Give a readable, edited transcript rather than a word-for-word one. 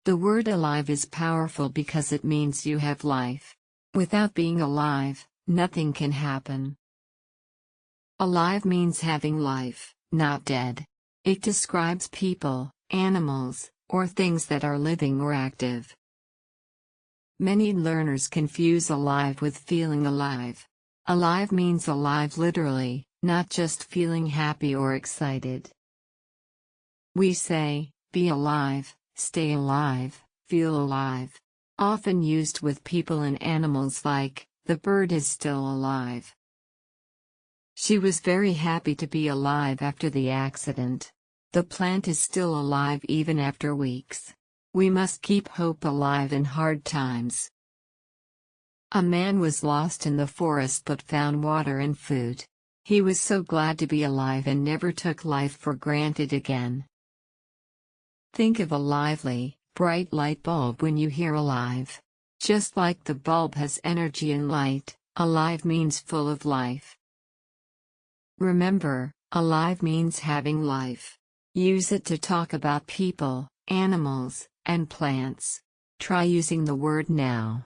The word alive is powerful because it means you have life. Without being alive, nothing can happen. Alive means having life, not dead. It describes people, animals, or things that are living or active. Many learners confuse alive with feeling alive. Alive means alive literally, not just feeling happy or excited. We say, be alive, stay alive, feel alive. Often used with people and animals like, the bird is still alive. She was very happy to be alive after the accident. The plant is still alive even after weeks. We must keep hope alive in hard times. A man was lost in the forest but found water and food. He was so glad to be alive and never took life for granted again. Think of a lively, bright light bulb when you hear alive. Just like the bulb has energy and light, alive means full of life. Remember, alive means having life. Use it to talk about people, animals, and plants. Try using the word now.